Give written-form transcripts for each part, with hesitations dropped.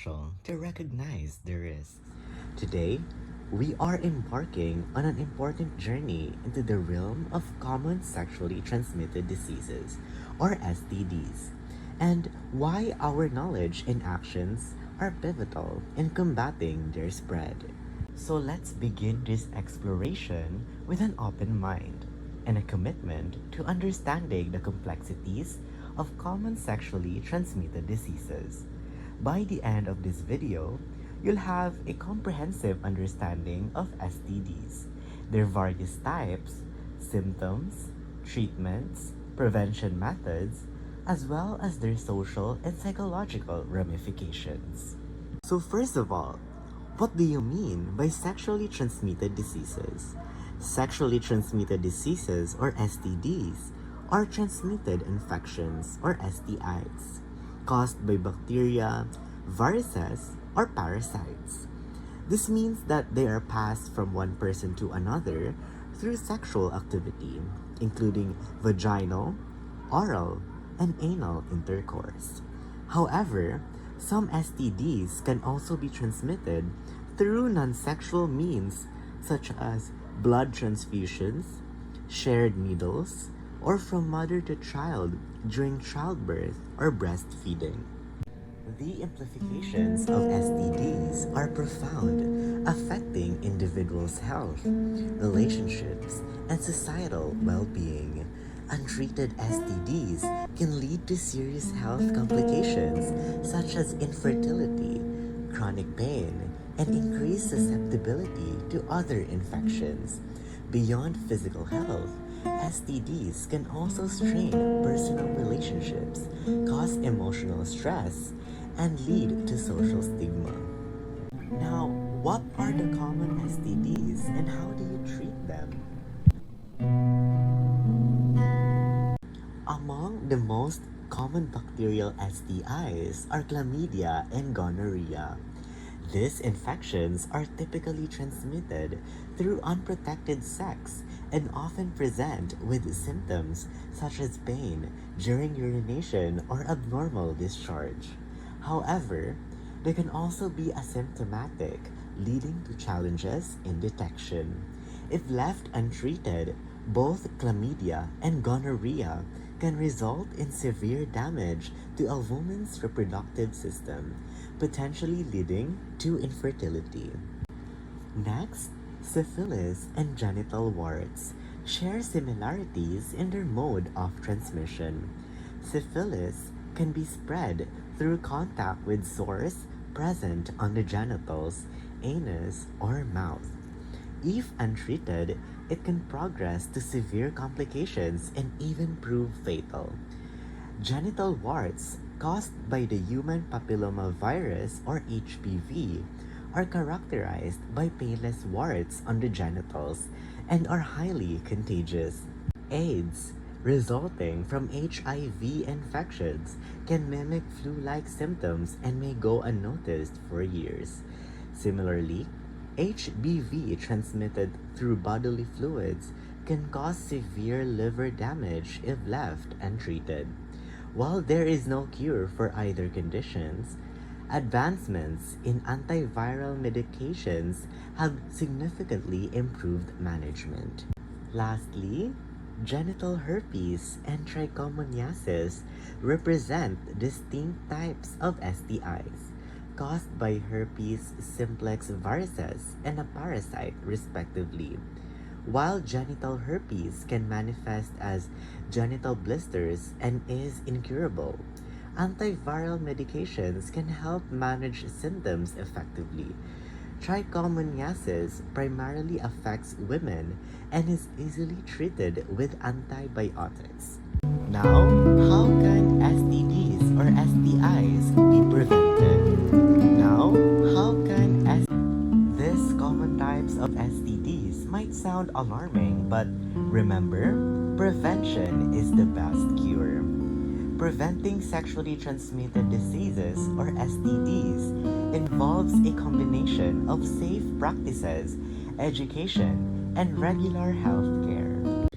essential to recognize the risks. Today, we are embarking on an important journey into the realm of common sexually transmitted diseases, or STDs, and why our knowledge and actions are pivotal in combating their spread. So let's begin this exploration with an open mind and a commitment to understanding the complexities of common sexually transmitted diseases. By the end of this video, you'll have a comprehensive understanding of STDs, their various types, symptoms, treatments, prevention methods, as well as their social and psychological ramifications. So first of all, what do you mean by sexually transmitted diseases? Sexually transmitted diseases, or STDs, are transmitted infections, or STIs, caused by bacteria, viruses, or parasites. This means that they are passed from one person to another through sexual activity, including vaginal, oral, and anal intercourse. However, some STDs can also be transmitted through non-sexual means such as blood transfusions, shared needles, or from mother to child during childbirth or breastfeeding. The implications of STDs are profound, affecting individuals' health, relationships, and societal well-being. Untreated STDs can lead to serious health complications such as infertility, chronic pain, and increased susceptibility to other infections. Beyond physical health, STDs can also strain personal relationships, cause emotional stress, and lead to social stigma. Now, what are the common STDs and how do you treat them? Among the most common bacterial STIs are chlamydia and gonorrhea. These infections are typically transmitted through unprotected sex and often present with symptoms such as pain during urination or abnormal discharge. However, they can also be asymptomatic, leading to challenges in detection. If left untreated, both chlamydia and gonorrhea can result in severe damage to a woman's reproductive system, potentially leading to infertility. Next, syphilis and genital warts share similarities in their mode of transmission. Syphilis can be spread through contact with sores present on the genitals, anus, or mouth. If untreated, it can progress to severe complications and even prove fatal. Genital warts caused by the human papillomavirus, or HPV, are characterized by painless warts on the genitals and are highly contagious. AIDS, resulting from HIV infections, can mimic flu-like symptoms and may go unnoticed for years. Similarly, HBV transmitted through bodily fluids can cause severe liver damage if left untreated. While there is no cure for either conditions, advancements in antiviral medications have significantly improved management. Lastly, genital herpes and trichomoniasis represent distinct types of STIs caused by herpes simplex viruses and a parasite, respectively. While genital herpes can manifest as genital blisters and is incurable, antiviral medications can help manage symptoms effectively. Trichomoniasis primarily affects women and is easily treated with antibiotics. Now, how can STDs or STIs be prevented? These common types of STDs might sound alarming, but remember, prevention is the best cure. Preventing sexually transmitted diseases, or STDs, involves a combination of safe practices, education, and regular health care.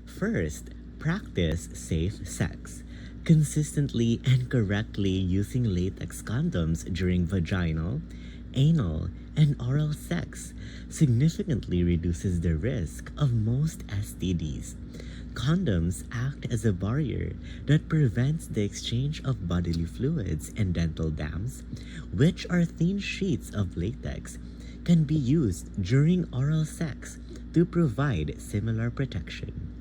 First, practice safe sex. Consistently and correctly using latex condoms during vaginal, anal, and oral sex significantly reduces the risk of most STDs. Condoms act as a barrier that prevents the exchange of bodily fluids, and dental dams, which are thin sheets of latex, can be used during oral sex to provide similar protection.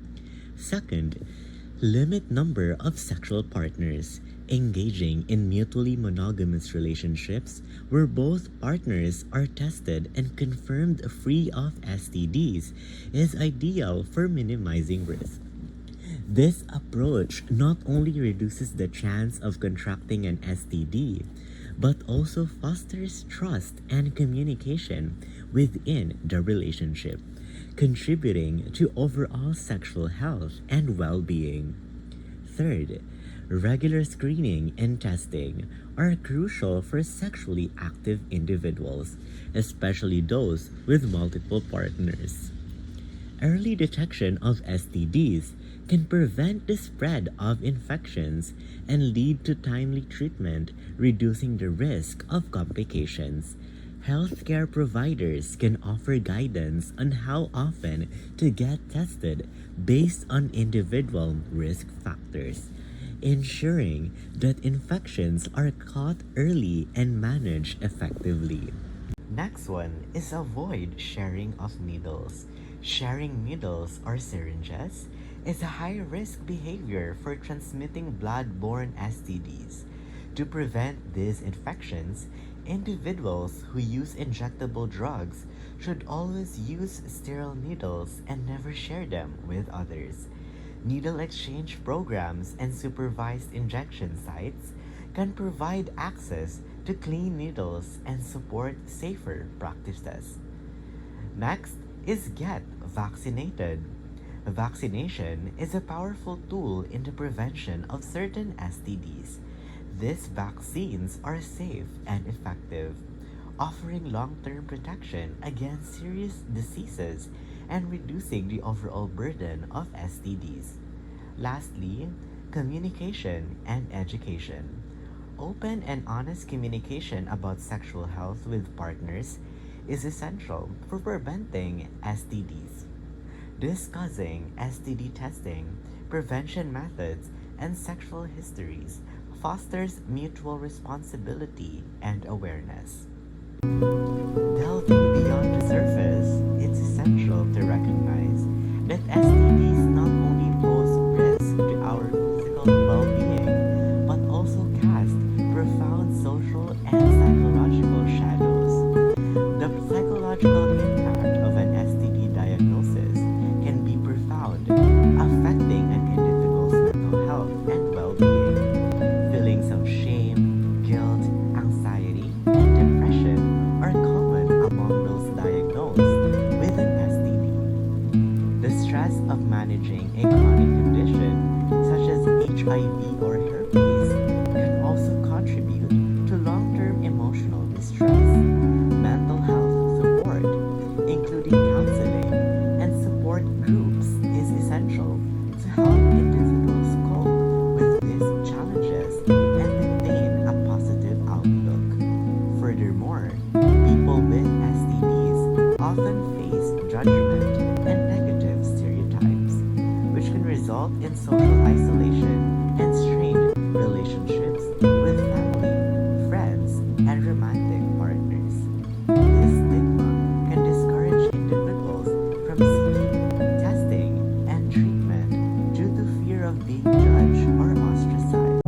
Second, limit number of sexual partners. Engaging in mutually monogamous relationships where both partners are tested and confirmed free of STDs is ideal for minimizing risk. This approach not only reduces the chance of contracting an STD, but also fosters trust and communication within the relationship, contributing to overall sexual health and well-being. Third, regular screening and testing are crucial for sexually active individuals, especially those with multiple partners. Early detection of STDs can prevent the spread of infections and lead to timely treatment, reducing the risk of complications. Healthcare providers can offer guidance on how often to get tested based on individual risk factors, ensuring that infections are caught early and managed effectively. Next one is avoid sharing of needles. Sharing needles or syringes is a high-risk behavior for transmitting blood-borne STDs. To prevent these infections, individuals who use injectable drugs should always use sterile needles and never share them with others. Needle exchange programs and supervised injection sites can provide access to clean needles and support safer practices. Next is get vaccinated. Vaccination is a powerful tool in the prevention of certain STDs. These vaccines are safe and effective, offering long-term protection against serious diseases and reducing the overall burden of STDs. Lastly, communication and education. Open and honest communication about sexual health with partners is essential for preventing STDs. Discussing STD testing, prevention methods, and sexual histories fosters mutual responsibility and awareness. Delving beyond the surface, it's essential to recognize that STDs not only pose risk to our physical well-being, but also cast profound social and psychological shadows. The psychological impact of an STD diagnosis can be profound, affecting an individual's mental health and well-being. Feelings of shame, guilt, anxiety, and depression are common among those diagnosed with an STD. The stress of managing a chronic condition, such as HIV or herpes, can also contribute to long-term emotional distress. Mental health support, including counseling and support groups, is essential to help individuals cope with these challenges and maintain a positive outlook. Furthermore, people with STDs often face judgment and negative stereotypes, which can result in social isolation and strained relationships with family, friends, and romantic partners. This stigma can discourage individuals from seeking testing and treatment due to fear of being judged or ostracized.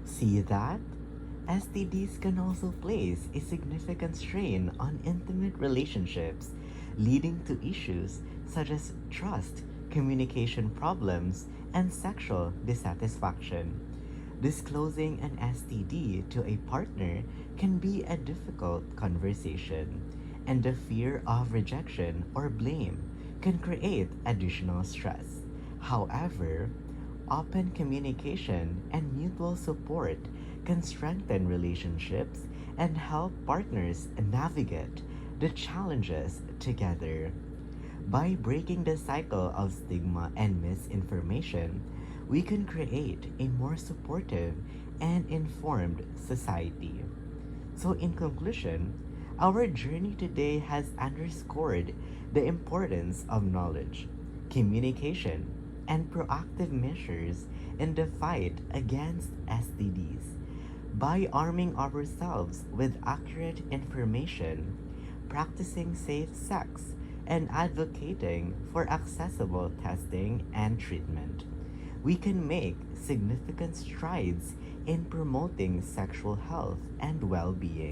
See that? STDs can also place a significant strain on intimate relationships, leading to issues such as trust, communication problems, and sexual dissatisfaction. Disclosing an STD to a partner can be a difficult conversation, and the fear of rejection or blame can create additional stress. However, open communication and mutual support can strengthen relationships and help partners navigate the challenges together. By breaking the cycle of stigma and misinformation, we can create a more supportive and informed society. So, in conclusion, our journey today has underscored the importance of knowledge, communication, and proactive measures in the fight against STDs. By arming ourselves with accurate information, practicing safe sex, and advocating for accessible testing and treatment, we can make significant strides in promoting sexual health and well being.